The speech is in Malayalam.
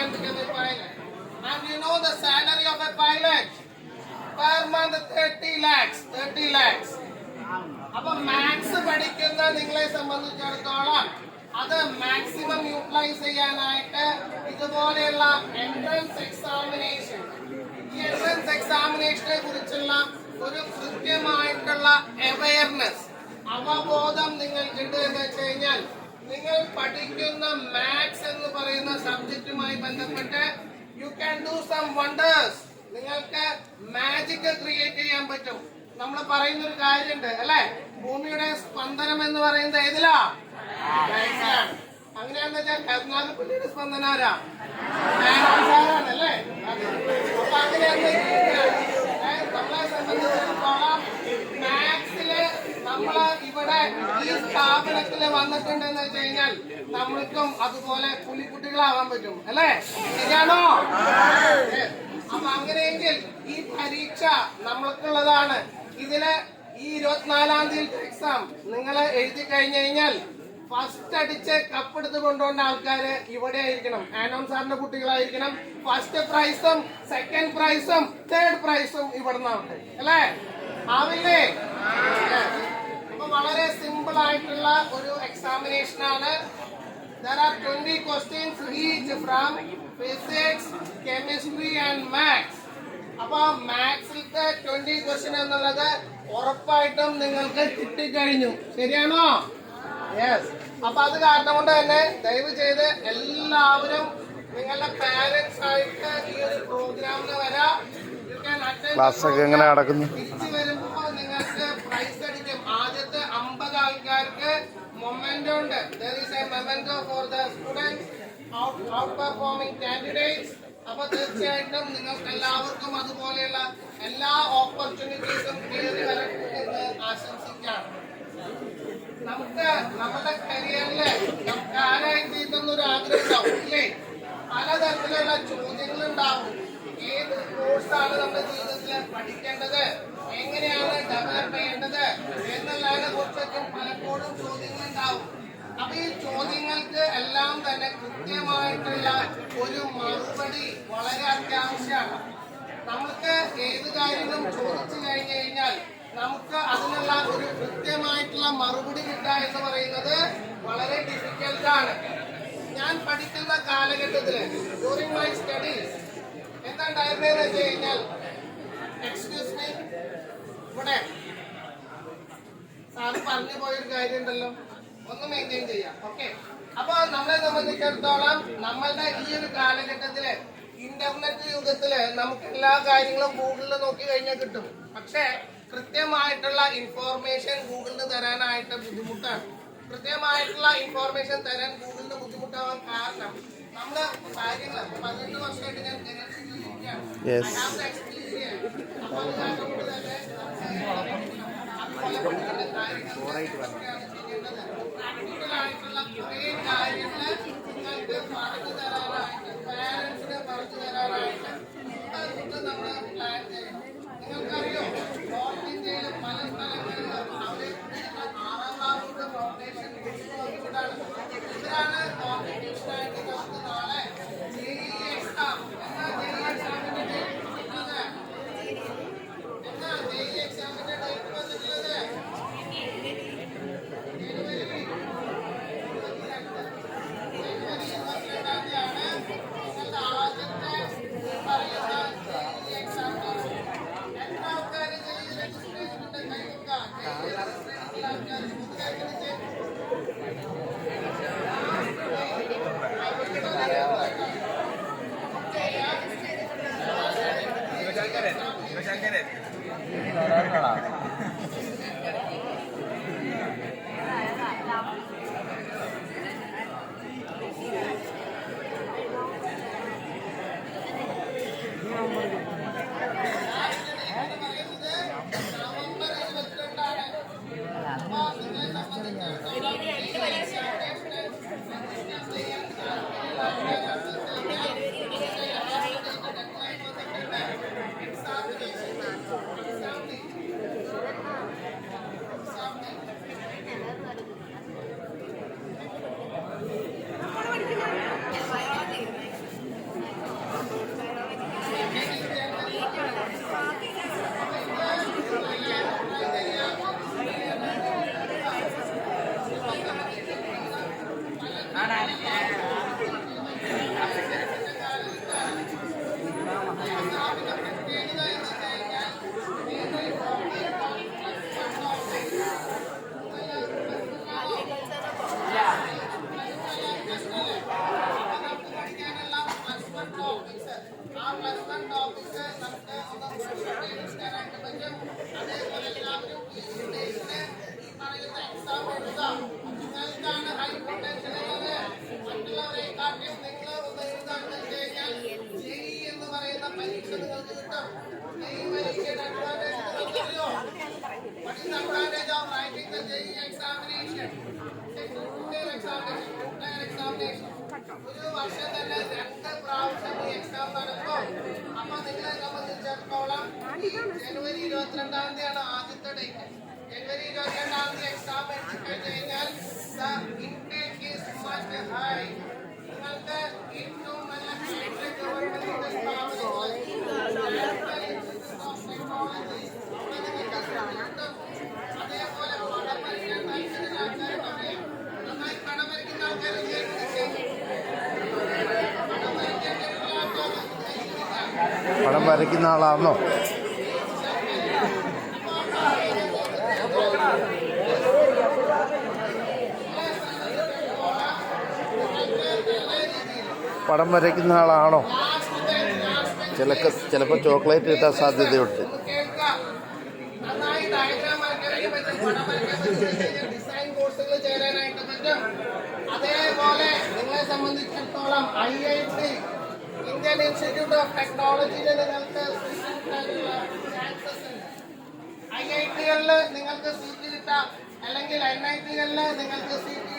can become a pilot. And you know the salary of a pilot? Per month 30 lakhs. 30 lakhs. അപ്പൊ മാത്സ് പഠിക്കുന്ന നിങ്ങളെ സംബന്ധിച്ചിടത്തോളം അത് മാക്സിമം യൂട്ടിലൈസ് ചെയ്യാനായിട്ട് ഇതുപോലെയുള്ള എൻട്രൻസ് എക്സാമിനേഷൻ, ഈ എൻട്രൻസ് എക്സാമിനേഷനെ കുറിച്ചുള്ള ഒരു കൃത്യമായിട്ടുള്ള അവയർനെസ്, അവബോധം നിങ്ങൾക്കുണ്ട് എന്ന് വെച്ച് കഴിഞ്ഞാൽ നിങ്ങൾ പഠിക്കുന്ന മാത്സ് എന്ന് പറയുന്ന സബ്ജക്റ്റുമായി ബന്ധപ്പെട്ട് you can do some wonders. നിങ്ങൾക്ക് മാജിക് ക്രിയേറ്റ് ചെയ്യാൻ പറ്റും. നമ്മൾ പറയുന്ന ഒരു കാര്യമുണ്ട് അല്ലെ, ഭൂമിയുടെ സ്പന്ദനം എന്ന് പറയുന്നത് ഏതിലാ? അങ്ങനെയാന്ന് വെച്ചാൽ കരുനാഗപ്പള്ളിയുടെ സ്പന്ദനം ആരാ? അല്ലേ? അപ്പൊ അങ്ങനെയാണ് നമ്മളെ സംബന്ധിച്ചിടത്തോളം മാത്സില് നമ്മള് ഇവിടെ ഈ സ്ഥാപനത്തില് വന്നിട്ടുണ്ടെന്ന് വെച്ച് കഴിഞ്ഞാൽ നമ്മൾക്കും അതുപോലെ പുലിക്കുട്ടികളാവാൻ പറ്റും അല്ലേ? ശരിയാണോ? അപ്പൊ അങ്ങനെയെങ്കിൽ ഈ പരീക്ഷ നമ്മൾക്കുള്ളതാണ്. ഇതില് ഈ 24-ാം തീയതി എക്സാം നിങ്ങൾ എഴുതി കഴിഞ്ഞു കഴിഞ്ഞാൽ ഫസ്റ്റ് അടിച്ച് കപ്പെടുത്ത് കൊണ്ടുപോകുന്ന ആൾക്കാര് ഇവിടെ ആയിരിക്കണം, ആനോൺ സാറിന്റെ കുട്ടികളായിരിക്കണം. ഫസ്റ്റ് പ്രൈസും സെക്കൻഡ് പ്രൈസും തേർഡ് പ്രൈസും ഇവിടെ നിന്നാവട്ടെ അല്ലേ? ആവില്ലേ? അപ്പൊ വളരെ സിമ്പിൾ ആയിട്ടുള്ള ഒരു എക്സാമിനേഷൻ ആണ്. There are 20 questions each from physics, chemistry and maths. അപ്പൊ മാത്സിലത്തെ 20 ക്വസ്റ്റ്യൻ എന്നുള്ളത് ഉറപ്പായിട്ടും നിങ്ങൾക്ക് കിട്ടിക്കഴിഞ്ഞു. ശരിയാണോ? യെസ്. അപ്പൊ അത് കാരണം കൊണ്ട് തന്നെ ദയവ് ചെയ്ത് എല്ലാവരും നിങ്ങളുടെ പാരന്റ്സ് ആയിട്ട് ഈ ഒരു പ്രോഗ്രാമിന് വരാം. തിരിച്ചു വരുമ്പോ നിങ്ങൾക്ക് പ്രൈസ് അടിക്കും. ആദ്യത്തെ 50 ആൾക്കാർക്ക് മൊമെന്റോ ഉണ്ട്. There is a memento for the students outperforming candidates. അപ്പൊ തീർച്ചയായിട്ടും നിങ്ങൾക്ക് എല്ലാവർക്കും അതുപോലെയുള്ള എല്ലാ ഓപ്പർച്യൂണിറ്റീസും കയറി വരട്ടെ എന്ന് ആശംസിക്കാം. നമുക്ക് നമ്മുടെ കരിയറില് നമുക്ക് ആരായി തീരുന്നൊരു ആഗ്രഹം ഉണ്ടാവും ഇല്ലേ? പലതരത്തിലുള്ള ചോദ്യങ്ങൾ ഉണ്ടാവും. ഏത് കോഴ്സാണ് നമ്മുടെ ജീവിതത്തിൽ പഠിക്കേണ്ടത്, എങ്ങനെയാണ് ഡെവലപ്പ് ചെയ്യേണ്ടത് എന്നുള്ളതിനെ കുറിച്ചൊക്കെ പലപ്പോഴും ചോദ്യങ്ങൾ ഉണ്ടാവും. അപ്പൊ ഈ ചോദ്യങ്ങൾക്ക് എല്ലാം തന്നെ കൃത്യമായിട്ടുള്ള ഒരു മറുപടി വളരെ അത്യാവശ്യമാണ്. നമുക്ക് ഏത് കാര്യങ്ങളും ചോദിച്ചു കഴിഞ്ഞു കഴിഞ്ഞാൽ നമുക്ക് അതിനുള്ള ഒരു കൃത്യമായിട്ടുള്ള മറുപടി കിട്ടുക എന്ന് പറയുന്നത് വളരെ ഡിഫിക്കൽട്ടാണ്. ഞാൻ പഠിക്കുന്ന കാലഘട്ടത്തില് ഡ്യൂറിംഗ് മൈ സ്റ്റഡീസ് എന്താണ്ടായിരുന്നതെന്ന് വെച്ച് കഴിഞ്ഞാൽ, എക്സ്ക്യൂസ് മീ, ഇവിടെ സാറ് പറഞ്ഞു പോയൊരു കാര്യം ഉണ്ടല്ലോ, ഒന്ന് മെയിൻറ്റെയിൻ ചെയ്യാം. ഓക്കെ. അപ്പൊ നമ്മളെ സംബന്ധിച്ചിടത്തോളം നമ്മളുടെ ഈ ഒരു കാലഘട്ടത്തില് ഇന്റർനെറ്റ് യുഗത്തില് നമുക്ക് എല്ലാ കാര്യങ്ങളും ഗൂഗിളിൽ നോക്കി കഴിഞ്ഞാൽ കിട്ടും. പക്ഷെ കൃത്യമായിട്ടുള്ള ഇൻഫോർമേഷൻ ഗൂഗിളിന് തരാനായിട്ട് ബുദ്ധിമുട്ടാണ്. കൃത്യമായിട്ടുള്ള ഇൻഫോർമേഷൻ തരാൻ ഗൂഗിളിന് ബുദ്ധിമുട്ടാവാൻ കാരണം നമ്മള് കാര്യങ്ങൾ 18 വർഷമായിട്ട് ഞാൻ പ്രാക്ടിക്കലായിട്ടുള്ള കുറേ കാര്യങ്ങൾ നിങ്ങൾക്ക് പറഞ്ഞു തരാനായിട്ട്, പാരന്റ്സിനെ പറഞ്ഞു തരാനായിട്ട് നമ്മൾ പ്ലാൻ ചെയ്യണം. നിങ്ങൾക്കറിയോ, നോർത്ത് ഇന്ത്യയിൽ പല സ്ഥലങ്ങളിലും അവര് 6ാം ക്ലാസ്സിന്റെ ഫൗണ്ടേഷൻ ഇവിടാണ്. ഇതിലാണ് കോമ്പറ്റീഷനായിട്ട് നമുക്ക് നാളെ JEE എക്സാം. എന്നാ JEE എക്സാമിന്റെ ഡേറ്റ് വന്നിട്ടുള്ളത്? എന്നാ JEE എക്സാമിന്റെ ഡേറ്റ് വന്നിട്ടുള്ളത്? ജനുവരി 22-ാം തീയതിയാണ് നിങ്ങളുടെ ആദ്യത്തെ പറയുന്ന JEE എക്സാമിനേഷൻ. എത്ര ആൾക്കാർ JEE രജിസ്ട്രേഷനുണ്ട്? കൈവക്കാം. JEE രജിസ്ട്രേഷനിൽ ആൾക്കാർ advantage of writing the JEE examination. Examination. ഒരു വർഷം തന്നെ 2 പ്രാവശ്യം ഈ എക്സാം നടക്കും. അപ്പൊ നിങ്ങളെ സംബന്ധിച്ചിടത്തോളം ജനുവരി 22-ാം തീയതിയാണ് ആദ്യത്തെ ഡേറ്റ്. ജനുവരി 22-ാം തീയതി എക്സാം എഴുതി കഴിഞ്ഞാൽ ഇൻടേക്ക് ഈസ് മച്ച് ഹൈ. നിങ്ങൾക്ക് ഏറ്റവും നല്ല ഗവൺമെന്റ് അതേപോലെ പടം വരയ്ക്കാൻ താല്പര്യമുള്ള ആൾക്കാരുണ്ടാവില്ലേ? നന്നായി പടം വരയ്ക്കുന്ന ആൾക്കാർ പടം വരയ്ക്കുന്ന ആളാണോ? പടം വരയ്ക്കുന്ന ആളാണോ? ചിലപ്പോൾ ചോക്ലേറ്റ് കിട്ടാൻ സാധ്യതയുണ്ട്. നന്നായി ഡയഗ്രാം വരയ്ക്കാനായിട്ട് പറ്റും, പടം വരയ്ക്കാൻ പറ്റും, ഡിസൈൻ കോഴ്സുകൾ ചേരാനായിട്ട് പറ്റും. അതേപോലെ നിങ്ങളെ സംബന്ധിച്ചിടത്തോളം IIT ഇന്ത്യൻ ഇൻസ്റ്റിറ്റ്യൂട്ട് ഓഫ് ടെക്നോളജിയിൽ നിങ്ങൾക്ക് ചാൻസസ് ഉണ്ട്. IIT-കളിൽ നിങ്ങൾക്ക് സീറ്റ് കിട്ടാം, അല്ലെങ്കിൽ NIT-കളിൽ നിങ്ങൾക്ക് സീറ്റ്